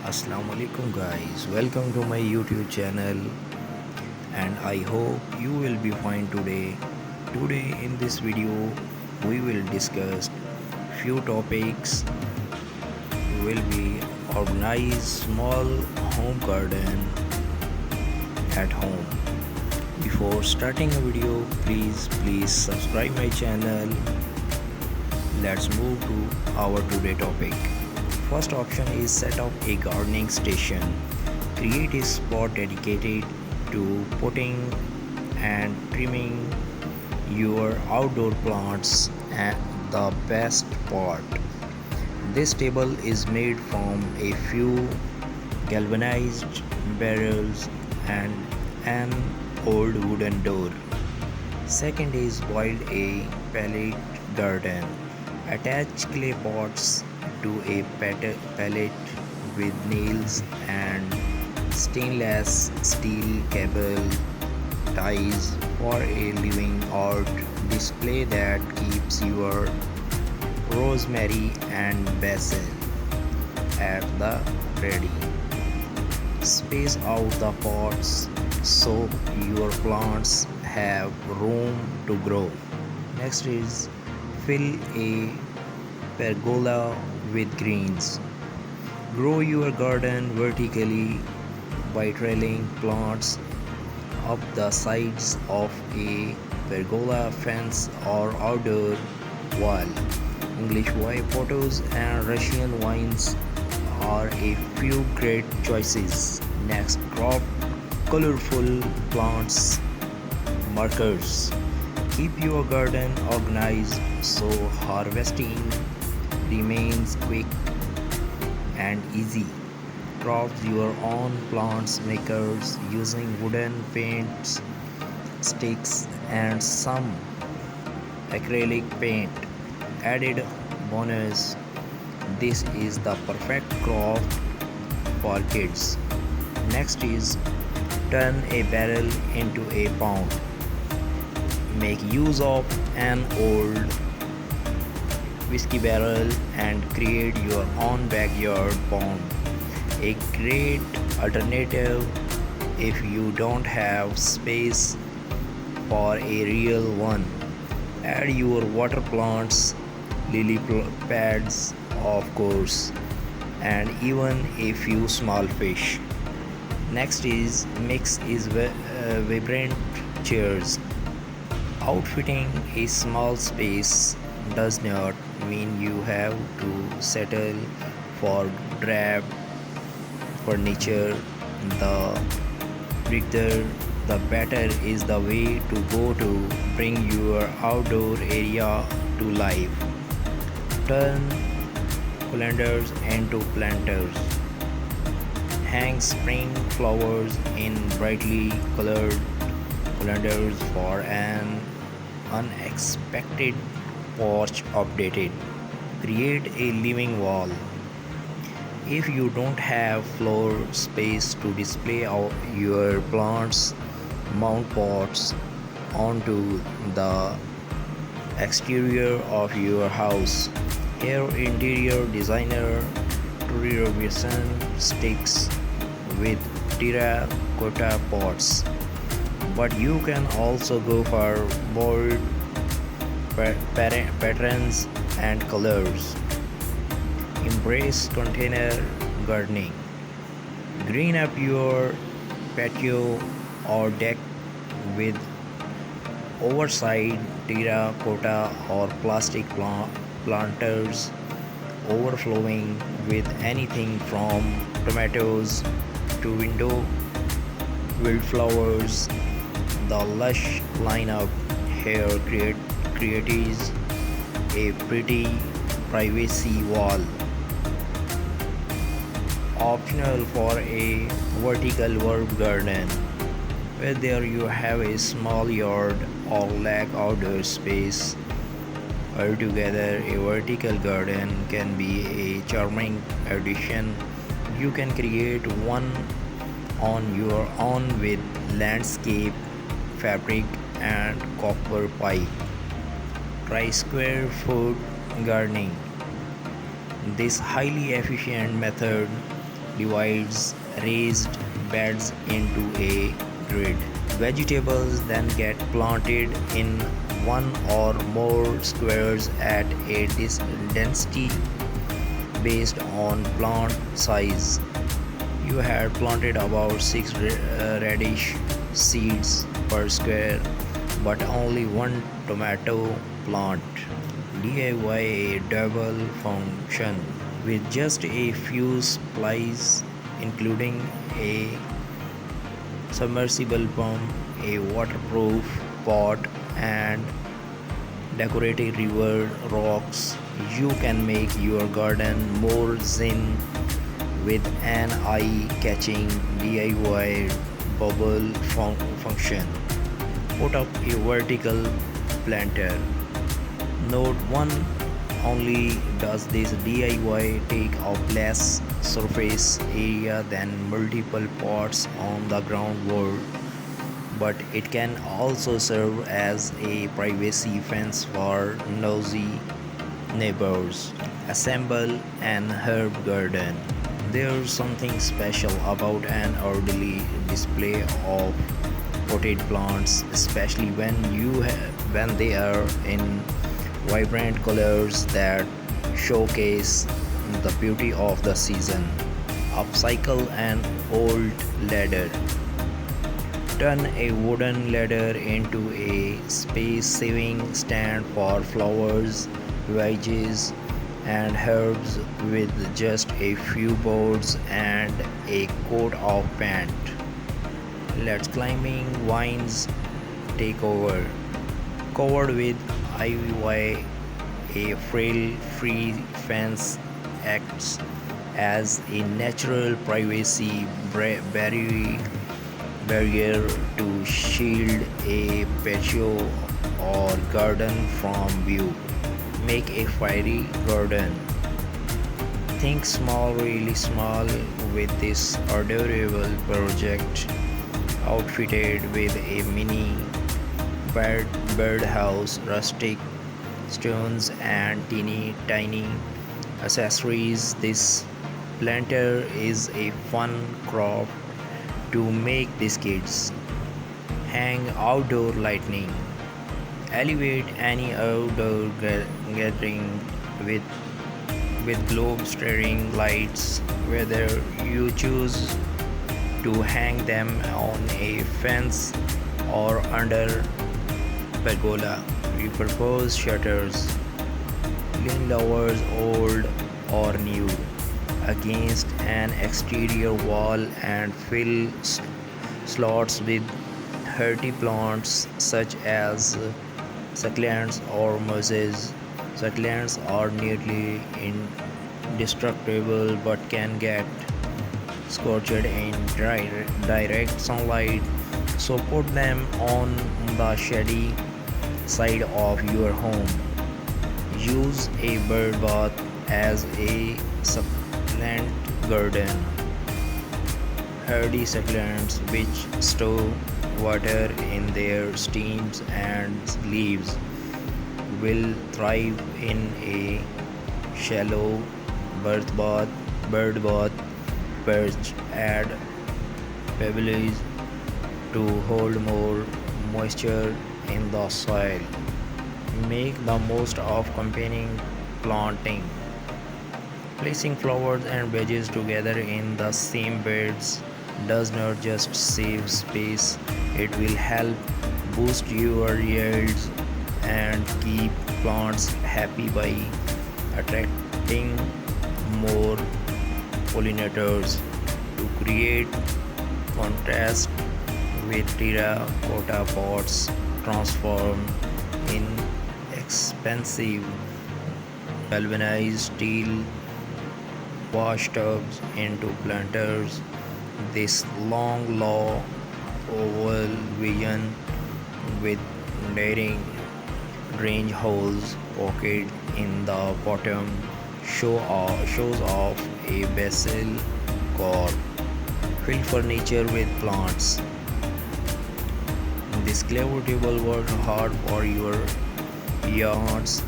Assalamu alaikum guys, welcome to my YouTube channel and I hope you will be fine today. Today in this video we will discuss few topics. Will be organize small home garden at home. Before starting a video, please subscribe my channel. Let's move to our today topic. First option is set up a gardening station. Create a spot dedicated to potting and trimming your outdoor plants. And the best part, this table is made from a few galvanized barrels and an old wooden door. Second is build a pallet garden. Attach clay pots to a pallet with nails and stainless steel cable ties for a living art display that keeps your rosemary and basil at the ready. Space out the pots so your plants have room to grow. Next is fill a pergola with greens. Grow your garden vertically by trailing plants up the sides of a pergola fence or outdoor wall. English white potatoes and Russian vines are a few great choices. Next, crop colorful plants markers. Keep your garden organized so harvesting remains quick and easy. Craft your own plants makers using wooden paints, sticks, and some acrylic paint. Added bonus, this is the perfect craft for kids. Next is turn a barrel into a pond. Make use of an old whiskey barrel and create your own backyard pond. A great alternative if you don't have space for a real one. Add your water plants, lily pads, of course, and even a few small fish. Next is mix is vibrant chairs. Outfitting a small space does not mean you have to settle for drab furniture. The bigger the better is the way to go to bring your outdoor area to life. Turn colanders into planters. Hang spring flowers in brightly colored colanders for an unexpected porch updated. Create a living wall. If you don't have floor space to display your plants, mount pots onto the exterior of your house. Here, interior designer Vision sticks with terracotta pots, but you can also go for bold patterns and colors. Embrace container gardening. Green up your patio or deck with oversized terracotta or plastic planters overflowing with anything from tomatoes to window wildflowers. The lush lineup here creates a pretty privacy wall. Optional for a vertical herb garden. Whether you have a small yard or lack outdoor space, altogether a vertical garden can be a charming addition. You can create one on your own with landscape fabric and copper pipe. Try square foot gardening. This highly efficient method divides raised beds into a grid. Vegetables then get planted in one or more squares at a density based on plant size. You had planted about 6 radish seeds per square, but only one tomato plant. DIY a double function with just a few supplies, including a submersible pump, a waterproof pot, and decorative river rocks. You can make your garden more zen with an eye-catching DIY bubble function. Put up a vertical planter. Note 1: only does this DIY take up less surface area than multiple pots on the ground wall, but it can also serve as a privacy fence for nosy neighbors. Assemble an herb garden. There's something special about an orderly display of potted plants, especially when they are in vibrant colors that showcase the beauty of the season. Upcycle an old ladder. Turn a wooden ladder into a space-saving stand for flowers, veggies, and herbs with just a few boards and a coat of paint. Let climbing vines take over. Covered with ivy, a frail-free fence acts as a natural privacy barrier to shield a patio or garden from view. Make a fairy garden. Think small, really small with this adorable project, outfitted with a mini birdhouse, rustic stones, and teeny tiny accessories. This planter is a fun craft to make these kids. Hang outdoor lighting. Elevate any outdoor gathering with globe staring lights, whether you choose to hang them on a fence or under pergola. Repurpose shutters, lean lowers old or new against an exterior wall and fill slots with hardy plants such as succulents or mosses. Succulents are nearly indestructible but can get scorched in direct sunlight, so put them on the shady side of your home. Use a bird bath as a succulent garden. Hardy succulents which store water in their stems and leaves will thrive in a shallow bird bath. Perch add pebbles to hold more moisture in the soil. Make the most of combining planting. Placing flowers and veggies together in the same beds does not just save space, it will help boost your yields and keep plants happy by attracting more pollinators. To create contrast with terracotta pots, transform in expensive galvanized steel wash tubs into planters. This long low oval vision with daring range holes pocket in the bottom shows off a basil core. Fill furniture with plants. This clever table work hard for your yards.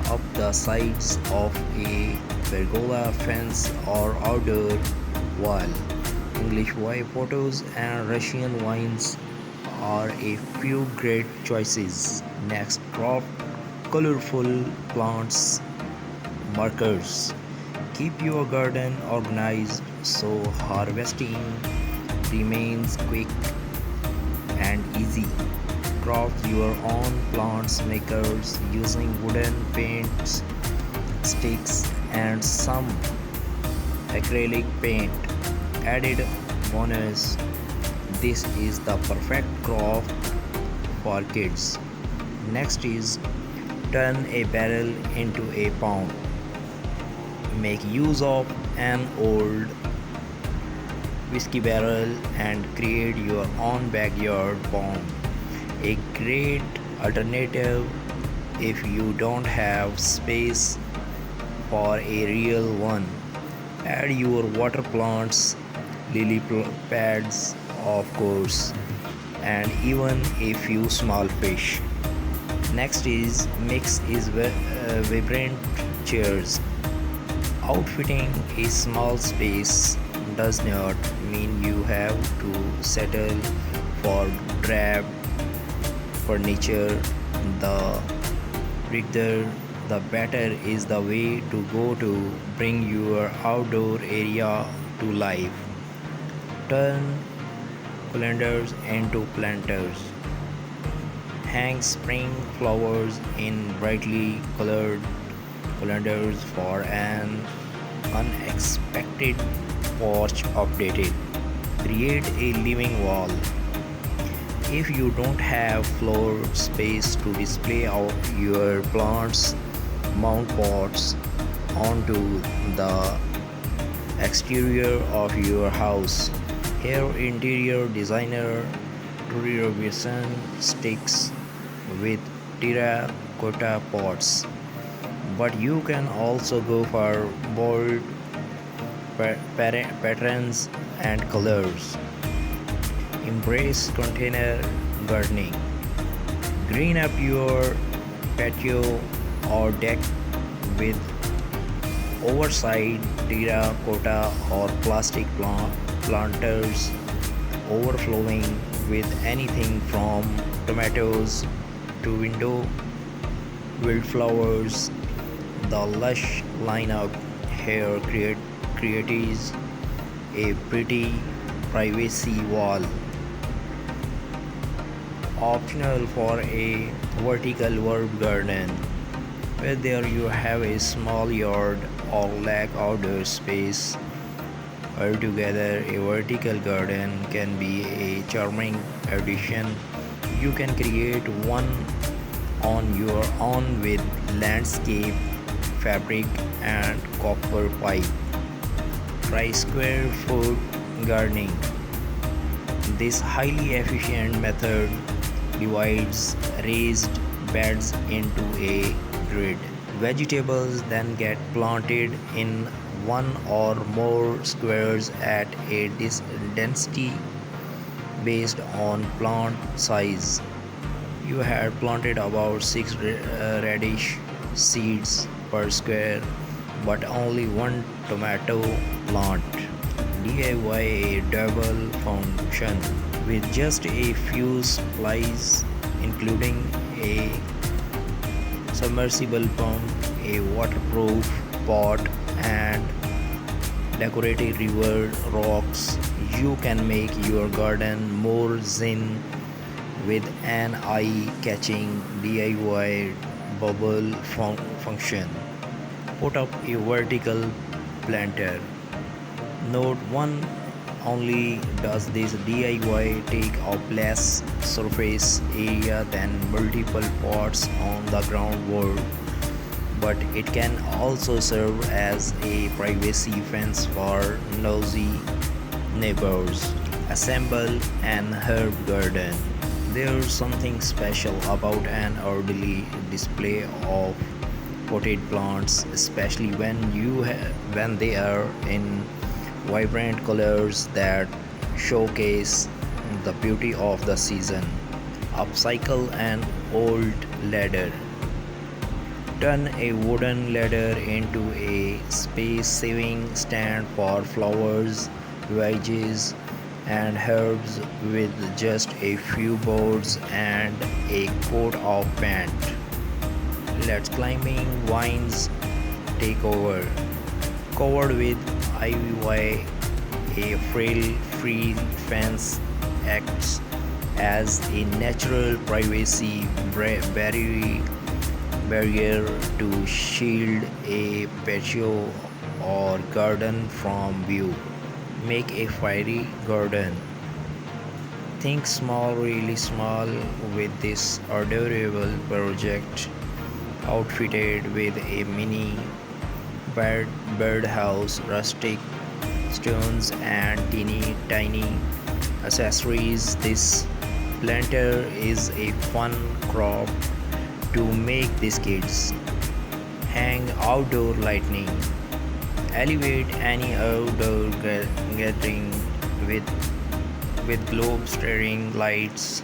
Up the sides of a pergola fence or outdoor wall. English wine photos and Russian wines are a few great choices. Next, craft colorful plants markers. Keep your garden organized so harvesting remains quick and easy. Craft your own plants makers using wooden paints, sticks, and some acrylic paint. Added bonus, this is the perfect craft for kids. Next is turn a barrel into a pond. Make use of an old whiskey barrel and create your own backyard pond. A great alternative if you don't have space for a real one. Add your water plants, pads, of course, and even a few small fish. Next is mix is vibrant chairs. Outfitting a small space does not mean you have to settle for drab furniture. The richer the better is the way to go to bring your outdoor area to life. Turn calendars into planters. Hang spring flowers in brightly colored calendars for an unexpected porch updated. Create a living wall. If you don't have floor space to display out your plants, mount pots onto the exterior of your house. Here, interior designer Vision sticks with terracotta pots, but you can also go for bold patterns and colors. Embrace container gardening. Green up your patio or deck with oversized terracotta or plastic planters overflowing with anything from tomatoes to window wildflowers. The lush lineup here creates a pretty privacy wall. Optional for a vertical herb garden. Whether you have a small yard or lack outdoor space, altogether a vertical garden can be a charming addition. You can create one on your own with landscape fabric and copper pipe. Try square foot gardening. This highly efficient method divides raised beds into a grid. Vegetables then get planted in one or more squares at a density based on plant size. You had planted about 6 radish seeds per square, but only one tomato plant. DIY a double function with just a few supplies, including a submersible pump, a waterproof pot, and decorative river rocks. You can make your garden more zen with an eye-catching DIY bubble function. Put up a vertical planter. Note 1, only does this DIY take up less surface area than multiple pots on the ground wall, but it can also serve as a privacy fence for nosy neighbors. Assemble an herb garden. There's something special about an orderly display of potted plants, especially when they are in vibrant colors that showcase the beauty of the season. Upcycle an old ladder. Turn a wooden ladder into a space saving stand for flowers veggies, and herbs with just a few boards and a coat of paint. Let's climbing vines take over. Covered with ivy, a frail free fence acts as a natural privacy barrier to shield a patio or garden from view. Make a fiery garden. Think small, really small with this adorable project outfitted with a mini birdhouse, rustic stones, and teeny tiny accessories. This planter is a fun crop to make these kids. Hang outdoor lighting. Elevate any outdoor gathering with globe staring lights